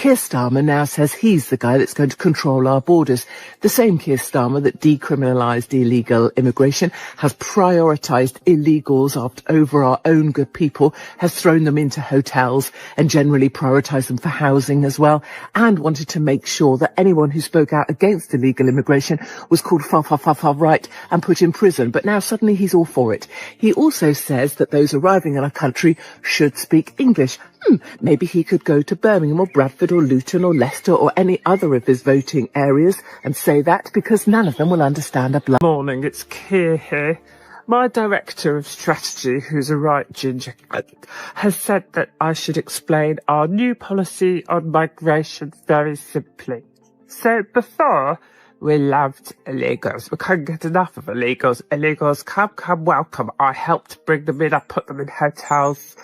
Keri Starmer now says he's the guy that's going to control our borders. The same Keri Starmer that decriminalised illegal immigration, has prioritised illegals over our own good people, has thrown them into hotels and generally prioritised them for housing as well, and wanted to make sure that anyone who spoke out against illegal immigration was called far right and put in prison. But now suddenly he's all for it. He also says that those arriving in our country should speak English. Maybe he could go to Birmingham or Bradford or Luton or Leicester or any other of his voting areas and say that, because none of them will understand a blood. Morning, it's Keir here. My director of strategy, who's a right ginger, has said that I should explain our new policy on migration very simply. So before, we loved illegals. We couldn't get enough of illegals. Illegals, come, welcome. I helped bring them in. I put them in hotels.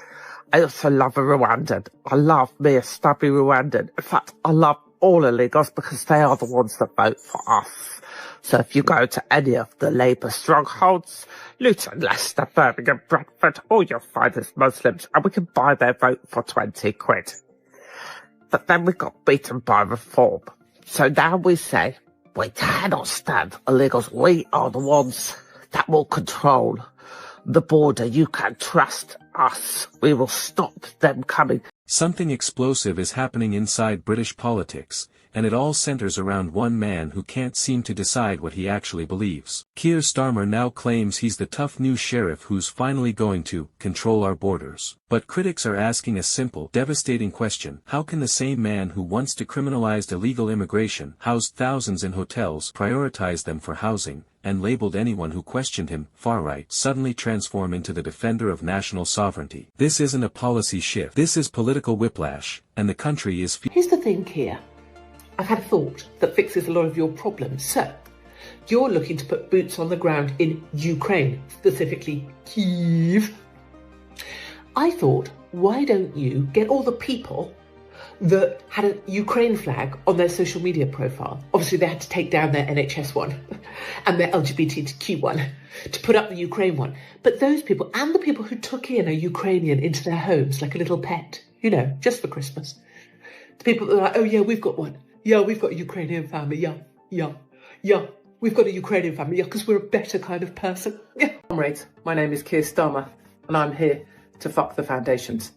I also love a Rwandan. I love me a stubby Rwandan. In fact, I love all illegals because they are the ones that vote for us. So if you go to any of the Labour strongholds, Luton, Leicester, Birmingham, Bradford, all you'll find is Muslims, and we can buy their vote for 20 quid. But then we got beaten by reform. So now we say, we cannot stand illegals. We are the ones that will control the border. You can trust us. We will stop them coming. Something explosive is happening inside British politics, and it all centers around one man who can't seem to decide what he actually believes. Keri Starmer now claims he's the tough new sheriff who's finally going to control our borders. But critics are asking a simple, devastating question. How can the same man who once decriminalized illegal immigration, housed thousands in hotels, prioritized them for housing, and labeled anyone who questioned him far-right, suddenly transform into the defender of national sovereignty? This isn't a policy shift. This is political whiplash, and the country is... Here's the thing, Keir. I've had a thought that fixes a lot of your problems. So, you're looking to put boots on the ground in Ukraine, specifically Kyiv. I thought, why don't you get all the people that had a Ukraine flag on their social media profile? Obviously, they had to take down their NHS one and their LGBTQ one to put up the Ukraine one. But those people, and the people who took in a Ukrainian into their homes like a little pet, you know, just for Christmas. The people that are like, oh yeah, we've got one. Yeah, we've got a Ukrainian family. Yeah. We've got a Ukrainian family. Yeah, because we're a better kind of person. Yeah. Comrades, my name is Keri Starmer, and I'm here to fuck the foundations.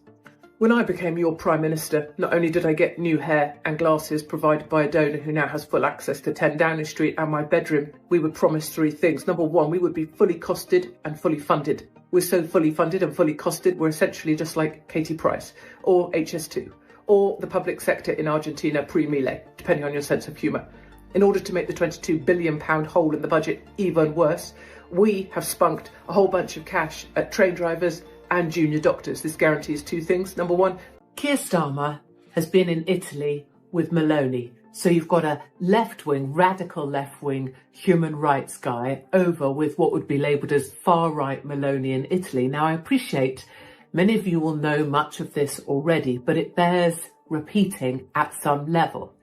When I became your Prime Minister, not only did I get new hair and glasses provided by a donor who now has full access to 10 Downing Street and my bedroom, we were promised 3 things. Number 1, we would be fully costed and fully funded. We're so fully funded and fully costed, we're essentially just like Katie Price or HS2. Or the public sector in Argentina pre-Milei, depending on your sense of humour. In order to make the £22 billion hole in the budget even worse, we have spunked a whole bunch of cash at train drivers and junior doctors. This guarantees 2 things. Number 1, Keri Starmer has been in Italy with Meloni. So you've got a left-wing, radical left-wing human rights guy over with what would be labelled as far-right Meloni in Italy. Now, I appreciate many of you will know much of this already, but it bears repeating at some level.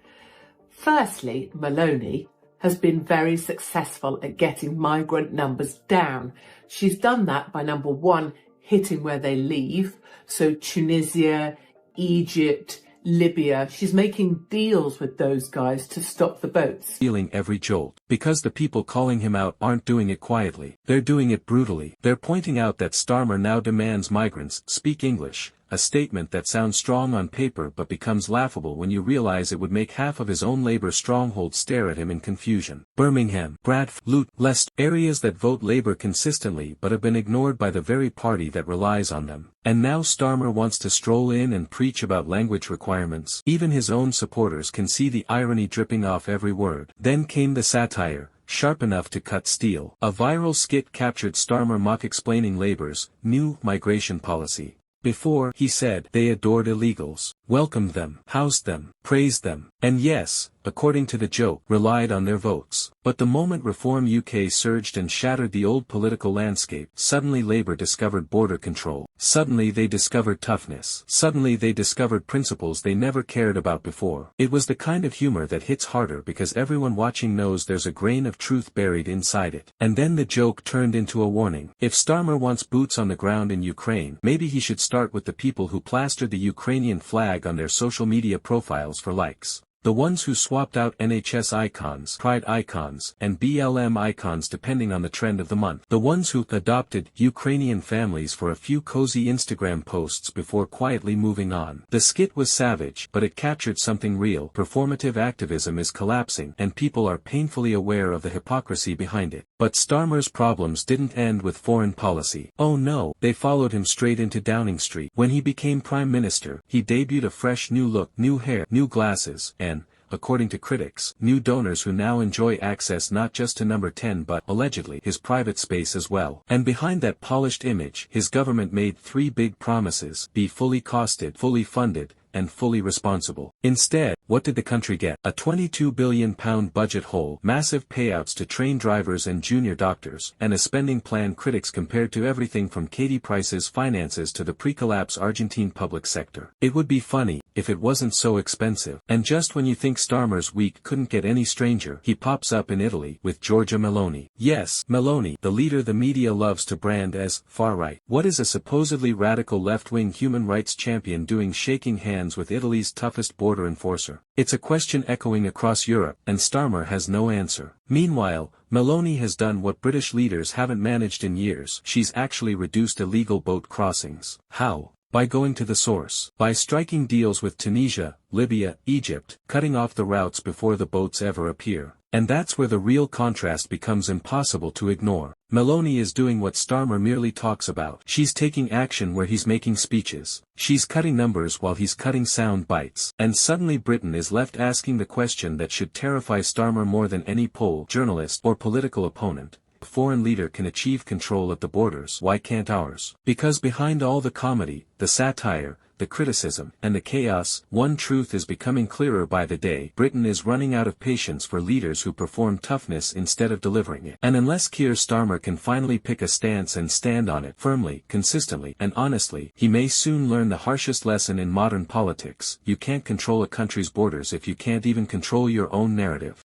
Firstly, Meloni has been very successful at getting migrant numbers down. She's done that by, number 1, hitting where they leave. So Tunisia, Egypt, Libya, she's making deals with those guys to stop the boats. Feeling every jolt. Because the people calling him out aren't doing it quietly. They're doing it brutally. They're pointing out that Starmer now demands migrants speak English, a statement that sounds strong on paper but becomes laughable when you realize it would make half of his own Labour stronghold stare at him in confusion. Birmingham, Bradford, Luton, Leicester, areas that vote Labour consistently but have been ignored by the very party that relies on them. And now Starmer wants to stroll in and preach about language requirements. Even his own supporters can see the irony dripping off every word. Then came the satire, sharp enough to cut steel. A viral skit captured Starmer mock-explaining Labour's new migration policy. Before, he said, they adored illegals, welcomed them, housed them, praised them, and yes, according to the joke, relied on their votes. But the moment Reform UK surged and shattered the old political landscape, suddenly Labour discovered border control. Suddenly they discovered toughness. Suddenly they discovered principles they never cared about before. It was the kind of humor that hits harder because everyone watching knows there's a grain of truth buried inside it. And then the joke turned into a warning. If Starmer wants boots on the ground in Ukraine, maybe he should start with the people who plastered the Ukrainian flag flag on their social media profiles for likes. The ones who swapped out NHS icons, Pride icons, and BLM icons depending on the trend of the month. The ones who adopted Ukrainian families for a few cozy Instagram posts before quietly moving on. The skit was savage, but it captured something real. Performative activism is collapsing, and people are painfully aware of the hypocrisy behind it. But Starmer's problems didn't end with foreign policy. Oh no, they followed him straight into Downing Street. When he became Prime Minister, he debuted a fresh new look, new hair, new glasses, and, according to critics, new donors who now enjoy access not just to number 10 but, allegedly, his private space as well. And behind that polished image, his government made 3 big promises: be fully costed, fully funded, and fully responsible. Instead, what did the country get? A £22 billion budget hole, massive payouts to train drivers and junior doctors, and a spending plan critics compared to everything from Katie Price's finances to the pre-collapse Argentine public sector. It would be funny if it wasn't so expensive. And just when you think Starmer's week couldn't get any stranger, he pops up in Italy with Giorgia Meloni. Yes, Meloni, the leader the media loves to brand as far-right. What is a supposedly radical left-wing human rights champion doing shaking hands with Italy's toughest border enforcer? It's a question echoing across Europe, and Starmer has no answer. Meanwhile, Meloni has done what British leaders haven't managed in years. She's actually reduced illegal boat crossings. How? By going to the source. By striking deals with Tunisia, Libya, Egypt, cutting off the routes before the boats ever appear. And that's where the real contrast becomes impossible to ignore. Meloni is doing what Starmer merely talks about. She's taking action where he's making speeches. She's cutting numbers while he's cutting sound bites. And suddenly Britain is left asking the question that should terrify Starmer more than any poll, journalist, or political opponent. A foreign leader can achieve control at the borders. Why can't ours? Because behind all the comedy, the satire, the criticism, and the chaos, one truth is becoming clearer by the day: Britain is running out of patience for leaders who perform toughness instead of delivering it. And unless Keir Starmer can finally pick a stance and stand on it firmly, consistently, and honestly, he may soon learn the harshest lesson in modern politics: you can't control a country's borders if you can't even control your own narrative.